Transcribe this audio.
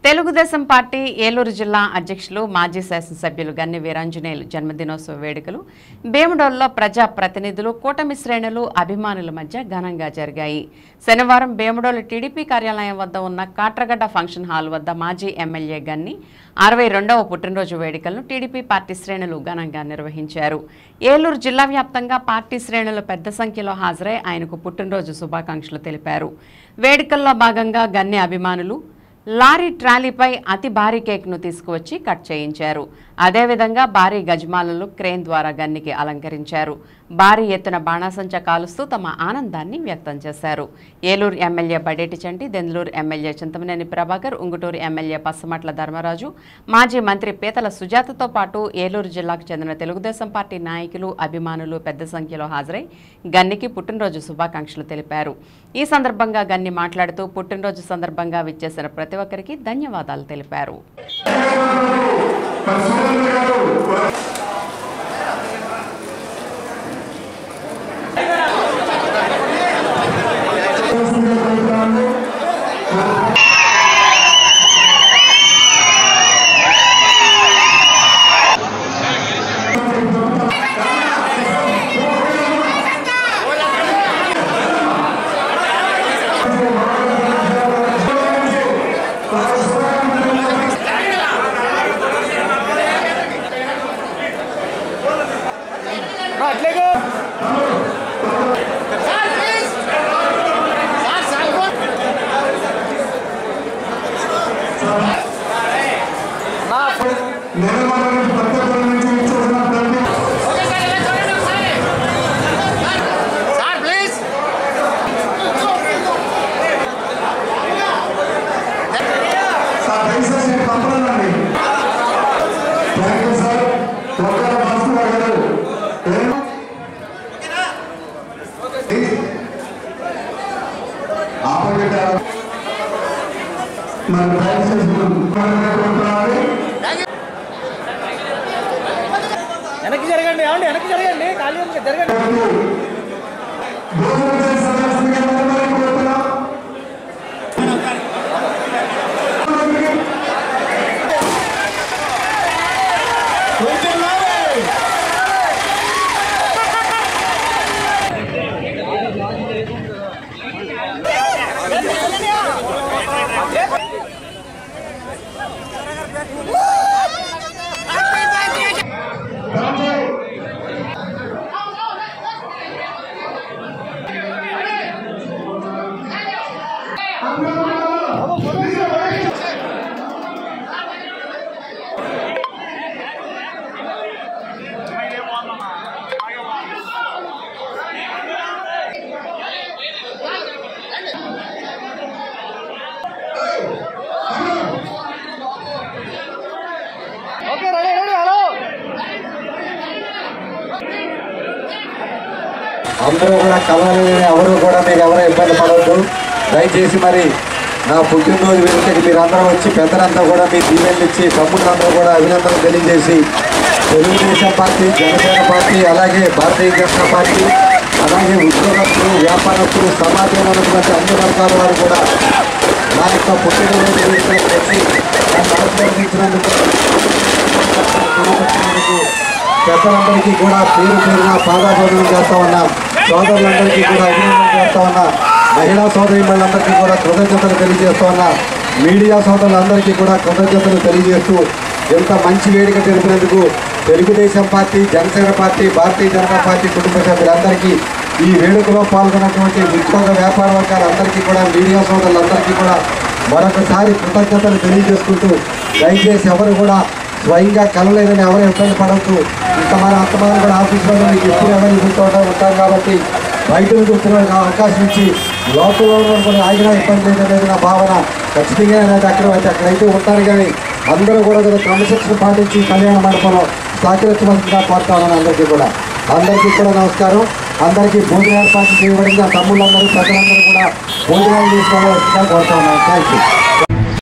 Telugu Desam party Eluru జిల్లా అధ్యక్షులు మాజీ శాసనసభ్యులు గన్ని వీరాంజనేయులు జన్మదినోత్సవ వేడుకలు భీమడోలులో ప్రజా ప్రతినిధులు కూటమి శ్రేణులు అభిమానుల మధ్య ఘనంగా జరిగాయి. శనివారం భీమడోలు టీడీపీ కార్యాలయం వద్ద ఉన్న కాట్రగడ్డ ఫంక్షన్ హాల్ వద్ద మాజీ ఎమ్మెల్యే గన్ని 62వ పుట్టినరోజు వేడుకలను టీడీపీ పార్టీ శ్రేణులు ఘనంగా నిర్వహించారు. ఏలూరు జిల్లా వ్యాప్తంగా పార్టీ శ్రేణులు పెద్ద సంఖ్యలో హాజరై ఆయనకు పుట్టినరోజు శుభాకాంక్షలు తెలిపారు. వేడుకల్లో భాగంగా గన్ని అభిమానులు లారీ ట్రాలీపై అతి భారీ కేక్ను తీసుకువచ్చి కట్ చేయించారు. అదేవిధంగా భారీ గజమాలలు క్రేన్ ద్వారా గన్నికి అలంకరించారు. భారీ ఎత్తున బాణాసంచా కాలుస్తూ తమ ఆనందాన్ని వ్యక్తం చేశారు. ఏలూరు ఎమ్మెల్యే బడేటి చంటి, దెందులూరు ఎమ్మెల్యే చింతమనేని ప్రభాకర్, ఉంగుటూరు ఎమ్మెల్యే పచ్చమట్ల ధర్మరాజు, మాజీ మంత్రి పీతల సుజాతతో పాటు ఏలూరు జిల్లాకు చెందిన తెలుగుదేశం పార్టీ నాయకులు, అభిమానులు పెద్ద సంఖ్యలో హాజరై గన్నికి పుట్టినరోజు శుభాకాంక్షలు తెలిపారు. ఈ సందర్భంగా గన్ని మాట్లాడుతూ పుట్టినరోజు సందర్భంగా విచ్చేసిన ప్రతి ఒక్కరికి ధన్యవాదాలు తెలిపారు. వెనక్కి జరగండి, వెనక్కి జరగండి, ఖాళీ జరగండి. అందరూ కూడా కలవాలి, ఎవరు కూడా మీరు ఎవరో ఇబ్బంది పడవద్దు. దయచేసి మరి నా పుట్టినరోజు వేడుకకి మీరందరూ వచ్చి పెద్దలంతా కూడా మీ దీవెనలు ఇచ్చి తమ్ముళ్ళందరూ కూడా అభినందనలు తెలియజేసి తెలుగుదేశం పార్టీ, జనసేన పార్టీ, అలాగే భారతీయ జనతా పార్టీ, అలాగే ఉద్యోగస్తులు, వ్యాపారస్తులు, సమాజంలో ఉన్నటువంటి అన్ని వర్గాల వారు కూడా నా యొక్క పుట్టినరోజు వేడుకలకు వచ్చి నన్ను ఆశీర్వదించినందుకు పెద్దలందరికీ కూడా పేరు పేరున పాదాభివందనం చేస్తా ఉన్నాం. సోదరులందరికీ కూడా అభినందన చేస్తా ఉన్నా. మహిళా సోదరీమణులందరికీ కూడా కృతజ్ఞతలు తెలియజేస్తూ ఉన్నా. మీడియా సోదరులందరికీ కూడా కృతజ్ఞతలు తెలియజేస్తూ ఎంత మంచి వేడుక తెలిపినందుకు Telugu Desam party, Janasena party, Bharatiya Janata party కుటుంబ సభ్యులందరికీ, ఈ వేడుకలో పాల్గొన్నటువంటి ఉద్యోగ వ్యాపార వర్గాలందరికీ కూడా, మీడియా సోదరులందరికీ కూడా మరొకసారి కృతజ్ఞతలు తెలియజేసుకుంటూ దయచేసి ఎవరు కూడా స్వయంగా కలలేదని ఎవరు ఇబ్బంది పడవద్దు. అంతమంది కూడా ఆఫీసులో మీకు ఎప్పుడు అవైలబుల్తో ఉంటారు కాబట్టి బయట కూర్చునే అవకాశం ఇచ్చి లోపల కూడా ఆగినా ఇబ్బంది లేదనేది నా భావన. ఖచ్చితంగా నేనైతే అక్కడైతే ఉంటాను, కానీ అందరూ కూడా క్రమశిక్షణ పాటించి కళ్యాణ మండపంలో సహకరించవలసిందిగా కోరుతా ఉన్నాను. అందరికీ కూడా నమస్కారం. అందరికీ భోజన ఏర్పాటు చేయబడింది. ఆ తమ్ముళ్ళందరూ, ప్రజలందరూ కూడా భోజనాలు తీసుకోవాల్సిందిగా కోరుతా ఉన్నాను. Thank you.